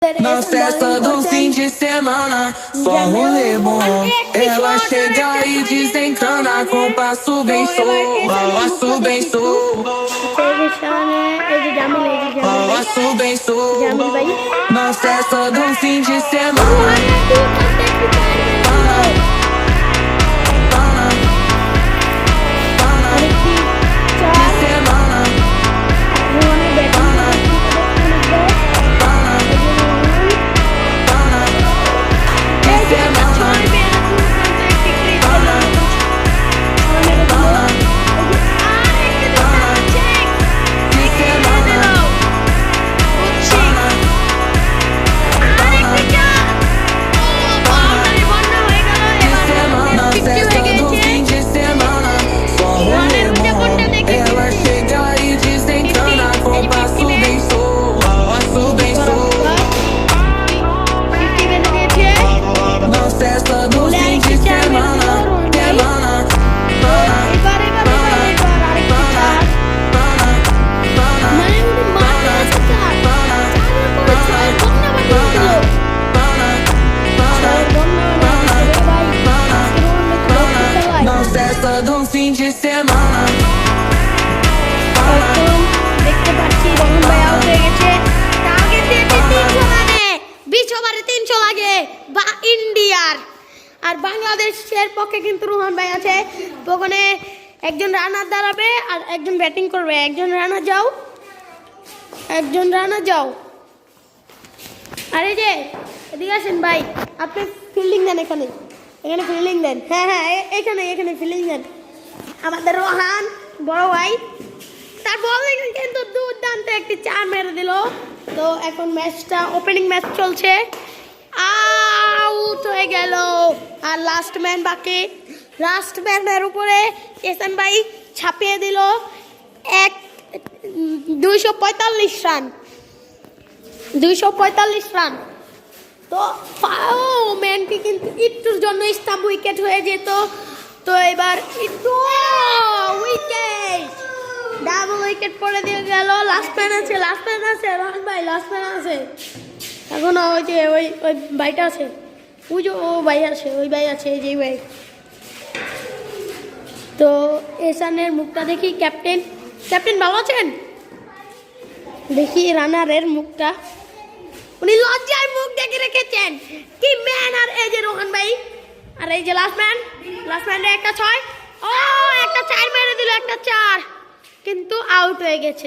Na festa do fim de semana, só rolê bom. Ela chega e desencana com passo bem passo bem passo bem na festa do fim de semana. Festa do fim de semana. দেখতে পাচ্ছি রোহন ভাই out হয়ে গেছে। Target দিয়েছে 300 রানে, 20 ওভারে 300 লাগে বা ইন্ডিয়ার। আর বাংলাদেশের পক্ষে কিন্তু রোহন ভাই আছে। ওখানে একজন রানার দাঁড়াবে আর একজন ব্যাটিং করবে। একজন রানার যাও। আরে যে এদিকে আসেন ভাই, আপনি ফিল্ডিং দেন এখানে ফিল্ডিং দেন। হ্যাঁ এখানে ফিল্ডিং দেন। আমাদের রোহান বড় ভাই, তার বলিং কিন্তু দুর্দান্ত একটি 4 মেরে দিল। তো এখন ম্যাচটা ওপেনিং ম্যাচ চলছে, আউট হয়ে গেল। আর লাস্ট ম্যান বাকি। লাস্ট ম্যানের উপরে এসএম ভাই ছাপিয়ে দিল 245 রান। তো ম্যানটি কিন্তু একটুর জন্য স্টাম্প উইকেট হয়ে যেত। তো এবার একটু উইকেট, ডাবল উইকেট পড়ে দিয়ে গেল। লাস্ট ম্যান আছে রোহন ভাই, লাস্ট ম্যান আছে। এখন ওই যে ওই ভাইটা আছে, ওই যে ভাই আছে এই যে ভাই। তো এসানের মুখটা দেখি। ক্যাপ্টেন ভালো আছেন? দেখি রানারের মুখটা, উনি লজ্জায় মুখ দেখে রেখেছেন কি ম্যান। আর এই যে রোহন ভাই, আর এই যে লাস্ট ম্যান একটা 6, একটা 4 মেরে দিল, একটা 4, কিন্তু আউট হয়ে গেছে।